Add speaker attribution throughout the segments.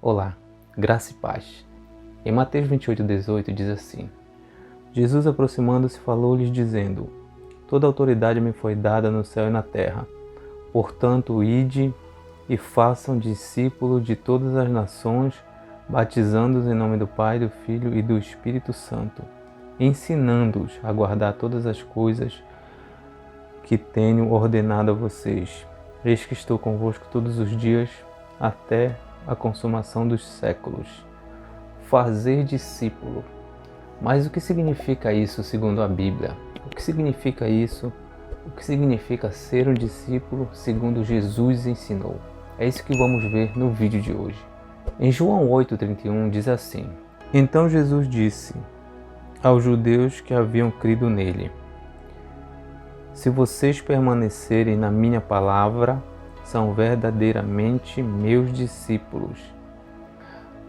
Speaker 1: Olá, graça e paz. Em Mateus 28:18 diz assim: Jesus, aproximando-se, falou-lhes dizendo: Toda autoridade me foi dada no céu e na terra. Portanto, ide e façam discípulos de todas as nações, batizando-os em nome do Pai, do Filho e do Espírito Santo, ensinando-os a guardar todas as coisas que tenho ordenado a vocês. Eis que estou convosco todos os dias, até a consumação dos séculos. Fazer discípulo. Mas o que significa isso segundo a Bíblia? O que significa isso? O que significa ser um discípulo segundo Jesus ensinou? É isso que vamos ver no vídeo de hoje. Em João 8,31 diz assim: Então Jesus disse aos judeus que haviam crido nele: Se vocês permanecerem na minha palavra, são verdadeiramente meus discípulos.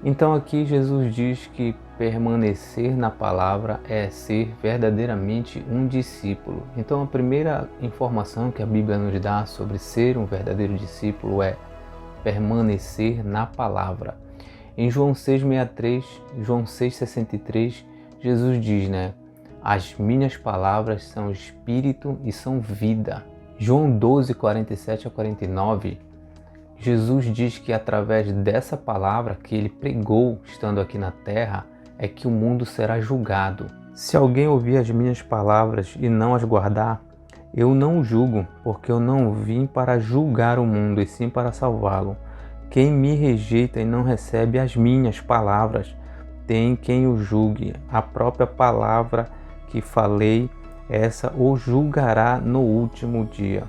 Speaker 1: Então aqui Jesus diz que permanecer na palavra é ser verdadeiramente um discípulo. Então a primeira informação que a Bíblia nos dá sobre ser um verdadeiro discípulo é permanecer na palavra. Em João 6,63, João 6,63, Jesus diz, As minhas palavras são espírito e são vida. João 12:47-49, Jesus diz que através dessa palavra que ele pregou estando aqui na terra, é que o mundo será julgado. Se alguém ouvir as minhas palavras e não as guardar, eu não o julgo, porque eu não vim para julgar o mundo, e sim para salvá-lo. Quem me rejeita e não recebe as minhas palavras, tem quem o julgue. A própria palavra que falei, essa o julgará no último dia.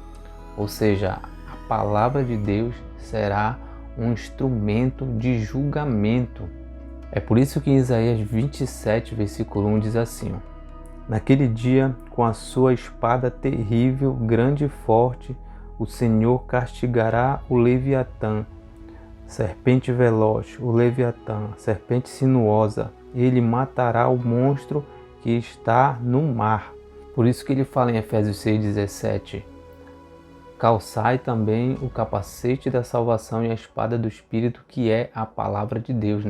Speaker 1: Ou seja, a palavra de Deus será um instrumento de julgamento. É por isso que em Isaías 27, versículo 1 diz assim: Naquele dia, com a sua espada terrível, grande e forte, o Senhor castigará o Leviatã, serpente veloz, o Leviatã, serpente sinuosa. Ele matará o monstro que está no mar. Por isso que ele fala em Efésios 6,17: Calçai também o capacete da salvação e a espada do Espírito, que é a palavra de Deus,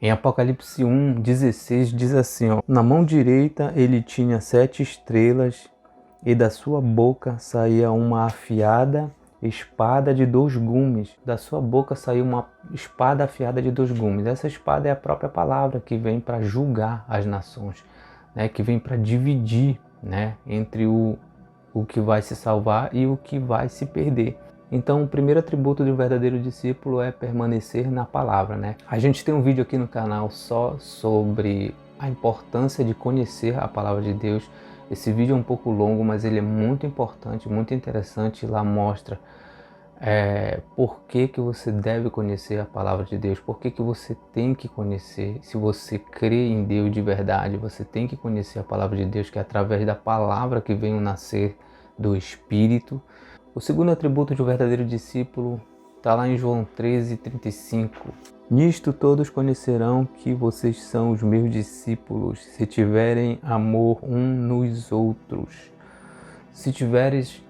Speaker 1: Em Apocalipse 1:16 diz assim, Na mão direita ele tinha 7 estrelas e da sua boca saía uma afiada espada de 2 gumes. Da sua boca saiu uma espada afiada de 2 gumes. Essa espada é a própria palavra que vem para julgar as nações, que vem para dividir, entre o que vai se salvar e o que vai se perder. Então, o primeiro atributo de um verdadeiro discípulo é permanecer na palavra, A gente tem um vídeo aqui no canal só sobre a importância de conhecer a palavra de Deus. Esse vídeo é um pouco longo, mas ele é muito importante, muito interessante. Lá mostra por que você deve conhecer a palavra de Deus, por que você tem que conhecer. Se você crê em Deus de verdade, você tem que conhecer a palavra de Deus, que é através da palavra que vem o nascer do Espírito. O segundo atributo de um verdadeiro discípulo está lá em João 13:35. Nisto todos conhecerão que vocês são os meus discípulos, se tiverem amor uns nos outros. Se tiveres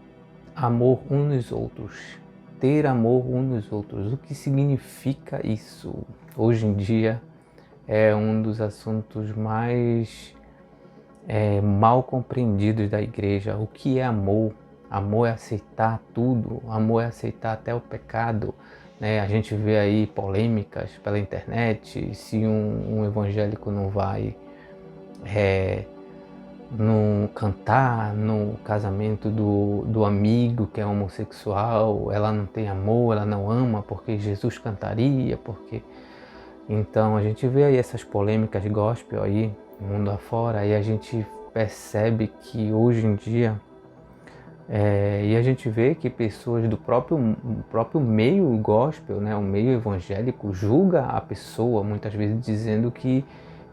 Speaker 1: amor uns nos outros. Ter amor uns nos outros. O que significa isso? Hoje em dia é um dos assuntos mais mal compreendidos da igreja. O que é amor? Amor é aceitar tudo, amor é aceitar até o pecado. A gente vê aí polêmicas pela internet, se um evangélico não vai não cantar no casamento do amigo que é homossexual, ela não tem amor, ela não ama porque Jesus cantaria, porque... Então a gente vê aí essas polêmicas gospel aí, mundo afora, e a gente percebe que hoje em dia, e a gente vê que pessoas do próprio meio gospel, o meio evangélico, julga a pessoa, muitas vezes dizendo que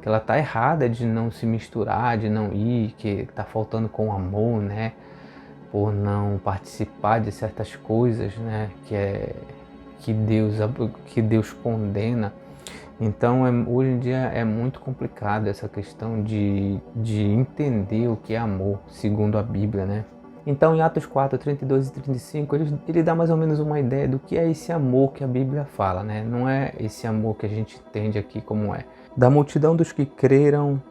Speaker 1: ela está errada de não se misturar, de não ir, que está faltando com amor, por não participar de certas coisas, que Deus condena. Então, hoje em dia é muito complicado essa questão de entender o que é amor, segundo a Bíblia, Então, em Atos 4, 32 e 35, ele dá mais ou menos uma ideia do que é esse amor que a Bíblia fala, né? Não é esse amor que a gente entende aqui como é. Da multidão dos que creram,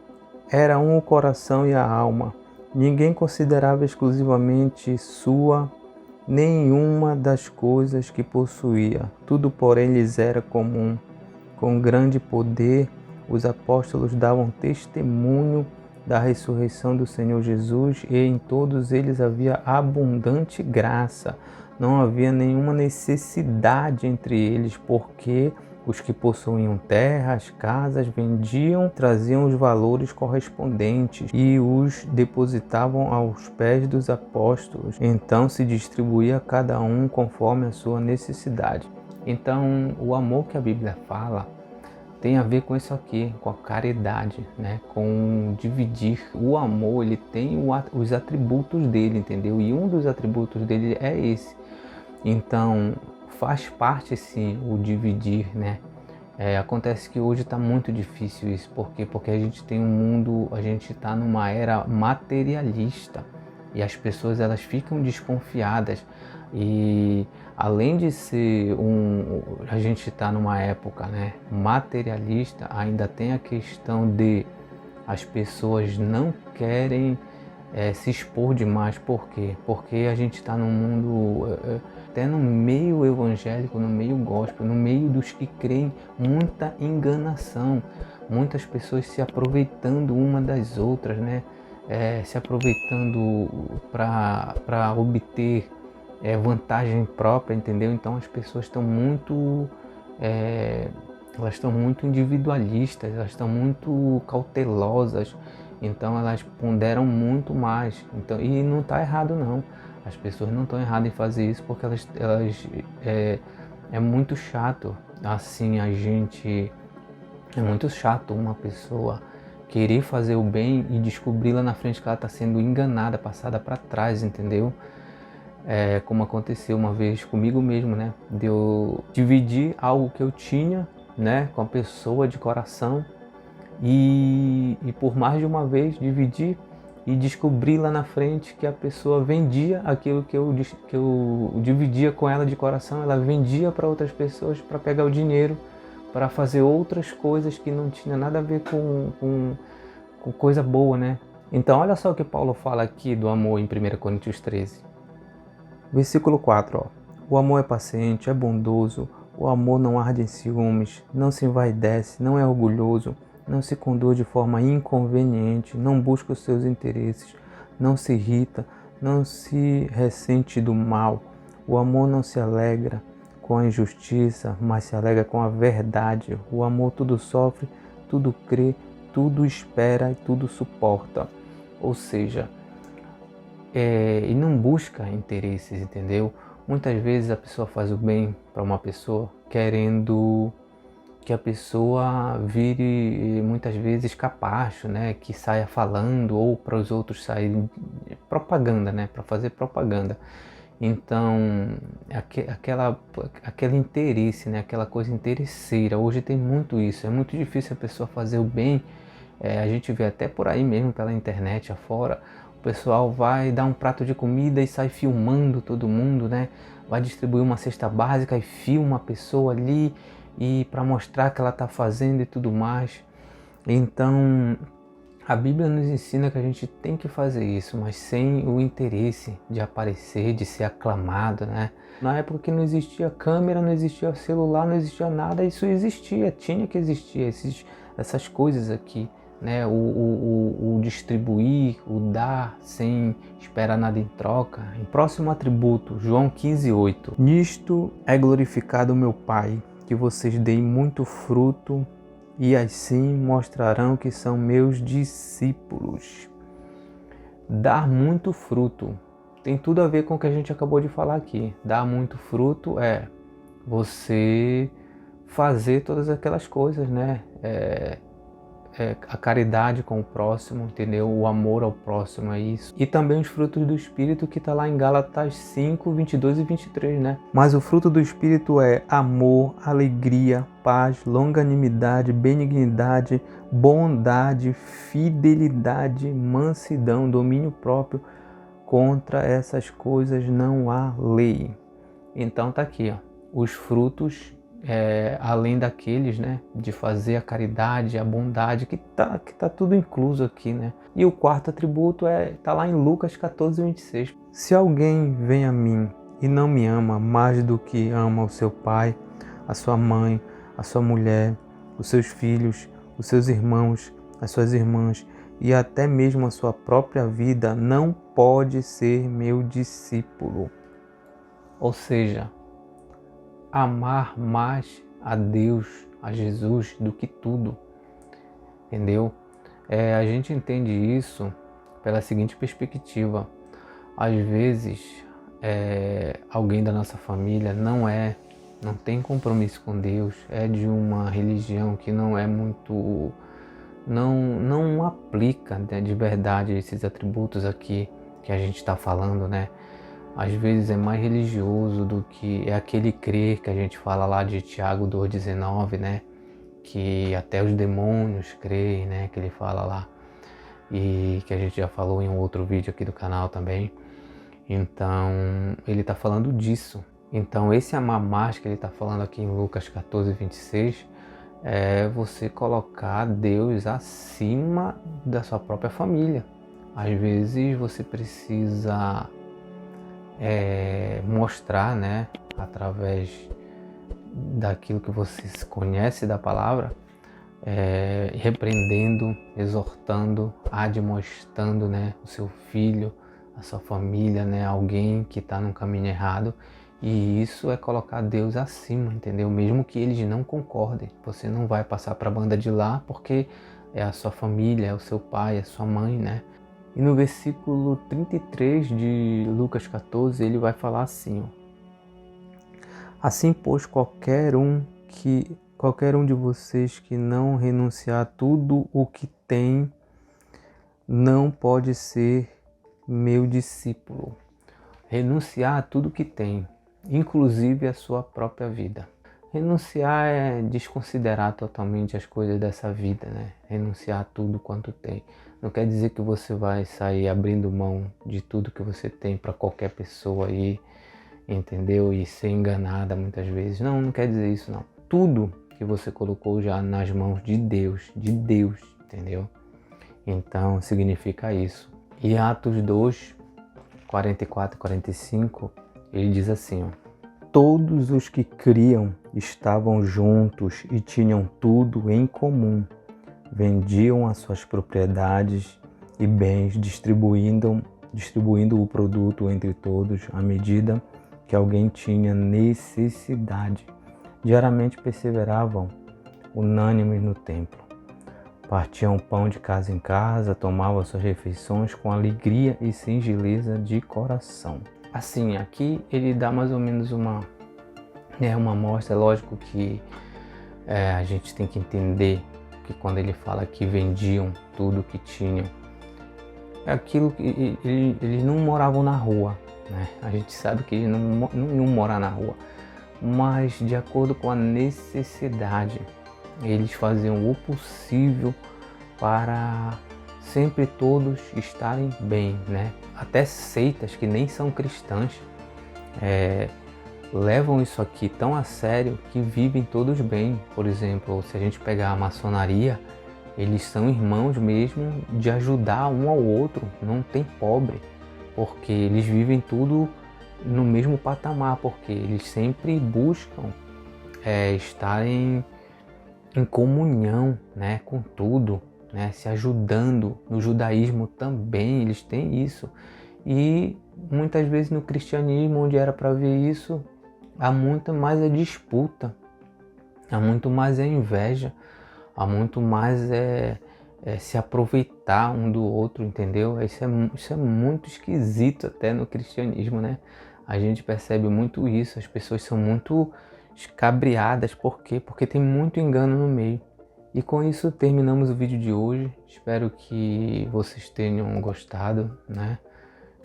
Speaker 1: era um o coração e a alma. Ninguém considerava exclusivamente sua nenhuma das coisas que possuía. Tudo, porém, lhes era comum. Com grande poder, os apóstolos davam testemunho da ressurreição do Senhor Jesus, e em todos eles havia abundante graça. Não havia nenhuma necessidade entre eles, porque os que possuíam terras, casas, vendiam, traziam os valores correspondentes e os depositavam aos pés dos apóstolos. Então se distribuía a cada um conforme a sua necessidade. Então, o amor que a Bíblia fala tem a ver com isso aqui, com a caridade, né? Com dividir. O amor, ele tem os atributos dele, entendeu? E um dos atributos dele é esse. Então, faz parte sim o dividir, né? Acontece que hoje está muito difícil isso. Por quê? Porque a gente tem um mundo, a gente está numa era materialista e as pessoas elas ficam desconfiadas. E além de ser a gente está numa época, né, materialista, ainda tem a questão de as pessoas não querem se expor demais. Por quê? Porque a gente está num mundo, até no meio evangélico, no meio gospel, no meio dos que creem, muita enganação, muitas pessoas se aproveitando uma das outras, né? Se aproveitando para obter vantagem própria, entendeu? Então as pessoas estão muito elas estão muito individualistas, elas estão muito cautelosas, então elas ponderam muito mais. Então, e não está errado não, as pessoas não estão erradas em fazer isso, porque elas é muito chato, assim, é muito chato uma pessoa querer fazer o bem e descobrir lá na frente que ela está sendo enganada, passada para trás, entendeu? Como aconteceu uma vez comigo mesmo, né? De eu dividir algo que eu tinha, né, com a pessoa de coração e por mais de uma vez dividir e descobrir lá na frente que a pessoa vendia aquilo que eu dividia com ela de coração, ela vendia para outras pessoas para pegar o dinheiro, para fazer outras coisas que não tinha nada a ver com coisa boa, né? Então olha só o que Paulo fala aqui do amor em 1 Coríntios 13. Versículo 4, ó. O amor é paciente, é bondoso, o amor não arde em ciúmes, não se envaidece, não é orgulhoso, não se conduz de forma inconveniente, não busca os seus interesses, não se irrita, não se ressente do mal. O amor não se alegra com a injustiça, mas se alegra com a verdade. O amor tudo sofre, tudo crê, tudo espera e tudo suporta. Ou seja, e não busca interesses, entendeu? Muitas vezes a pessoa faz o bem para uma pessoa querendo que a pessoa vire muitas vezes capacho, né? Que saia falando, ou para os outros saírem propaganda, né? Para fazer propaganda. Então, aquele interesse, né? Aquela coisa interesseira. Hoje tem muito isso. É muito difícil a pessoa fazer o bem. A gente vê até por aí mesmo, pela internet afora. O pessoal vai dar um prato de comida e sai filmando todo mundo, né? Vai distribuir uma cesta básica e filma a pessoa ali e para mostrar que ela está fazendo e tudo mais. Então, a Bíblia nos ensina que a gente tem que fazer isso, mas sem o interesse de aparecer, de ser aclamado, né? Na época que não existia câmera, não existia celular, não existia nada, isso existia, tinha que existir essas coisas aqui, né? O distribuir, o dar sem esperar nada em troca. Em próximo atributo, João 15:8. Nisto é glorificado o meu Pai, que vocês deem muito fruto e assim mostrarão que são meus discípulos. Dar muito fruto tem tudo a ver com o que a gente acabou de falar aqui. Dar muito fruto é você fazer todas aquelas coisas, né? A caridade com o próximo, entendeu? O amor ao próximo, é isso. E também os frutos do Espírito, que está lá em Gálatas 5, 22 e 23, né? Mas o fruto do Espírito é amor, alegria, paz, longanimidade, benignidade, bondade, fidelidade, mansidão, domínio próprio. contra essas coisas não há lei. Então tá aqui, ó, os frutos, além daqueles, né, de fazer a caridade, a bondade, que tá tudo incluso aqui, né? E o quarto atributo tá lá em Lucas 14:26. Se alguém vem a mim e não me ama mais do que ama o seu pai, a sua mãe, a sua mulher, os seus filhos, os seus irmãos, as suas irmãs e até mesmo a sua própria vida, não pode ser meu discípulo. Ou seja, amar mais a Deus, a Jesus, do que tudo, entendeu? A gente entende isso pela seguinte perspectiva. Às vezes, alguém da nossa família não tem compromisso com Deus, é de uma religião que não é muito, não aplica, né, de verdade esses atributos aqui que a gente está falando, né? Às vezes é mais religioso do que é aquele crer que a gente fala lá de Tiago 2,19, né? Que até os demônios creem, né? Que ele fala lá. E que a gente já falou em um outro vídeo aqui do canal também. Então, ele está falando disso. Então, esse amar mais que ele está falando aqui em Lucas 14:26 é você colocar Deus acima da sua própria família. Às vezes você precisa mostrar, né, através daquilo que você conhece da palavra, repreendendo, exortando, admoestando, né, o seu filho, a sua família, né, alguém que está no caminho errado. E isso é colocar Deus acima, entendeu? Mesmo que eles não concordem, você não vai passar para a banda de lá, porque é a sua família, é o seu pai, é a sua mãe, né? E no versículo 33 de Lucas 14, ele vai falar assim, ó: assim, pois, qualquer um de vocês que não renunciar a tudo o que tem, não pode ser meu discípulo. Renunciar a tudo que tem, inclusive a sua própria vida. Renunciar é desconsiderar totalmente as coisas dessa vida, né? Renunciar a tudo quanto tem. Não quer dizer que você vai sair abrindo mão de tudo que você tem para qualquer pessoa aí, entendeu? E ser enganada muitas vezes. Não quer dizer isso não. Tudo que você colocou já nas mãos de Deus, entendeu? Então significa isso. E Atos 2, 44 e 45, ele diz assim, ó: todos os que criam estavam juntos e tinham tudo em comum. Vendiam as suas propriedades e bens, distribuindo o produto entre todos à medida que alguém tinha necessidade. Diariamente perseveravam unânimes no templo. Partiam pão de casa em casa, tomavam suas refeições com alegria e singeleza de coração. Assim, aqui ele dá mais ou menos uma amostra. É lógico que a gente tem que entender que quando ele fala que vendiam tudo que tinham, é aquilo que eles não moravam na rua, né? A gente sabe que eles não iam morar na rua, mas de acordo com a necessidade, eles faziam o possível para sempre todos estarem bem, né? Até seitas que nem são cristãs levam isso aqui tão a sério que vivem todos bem. Por exemplo, se a gente pegar a maçonaria, eles são irmãos mesmo, de ajudar um ao outro, não tem pobre, porque eles vivem tudo no mesmo patamar, porque eles sempre buscam estarem em comunhão, né, com tudo, né, se ajudando. No judaísmo também eles têm isso, e muitas vezes no cristianismo, onde era para ver isso, há muito mais a disputa, há muito mais a inveja, há muito mais se aproveitar um do outro, entendeu? Isso é muito esquisito até no cristianismo, né? A gente percebe muito isso, as pessoas são muito escabriadas. Por quê? Porque tem muito engano no meio. E com isso terminamos o vídeo de hoje. Espero que vocês tenham gostado, né?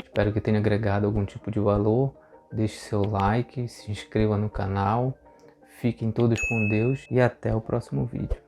Speaker 1: Espero que tenha agregado algum tipo de valor. Deixe seu like, se inscreva no canal. Fiquem todos com Deus e até o próximo vídeo.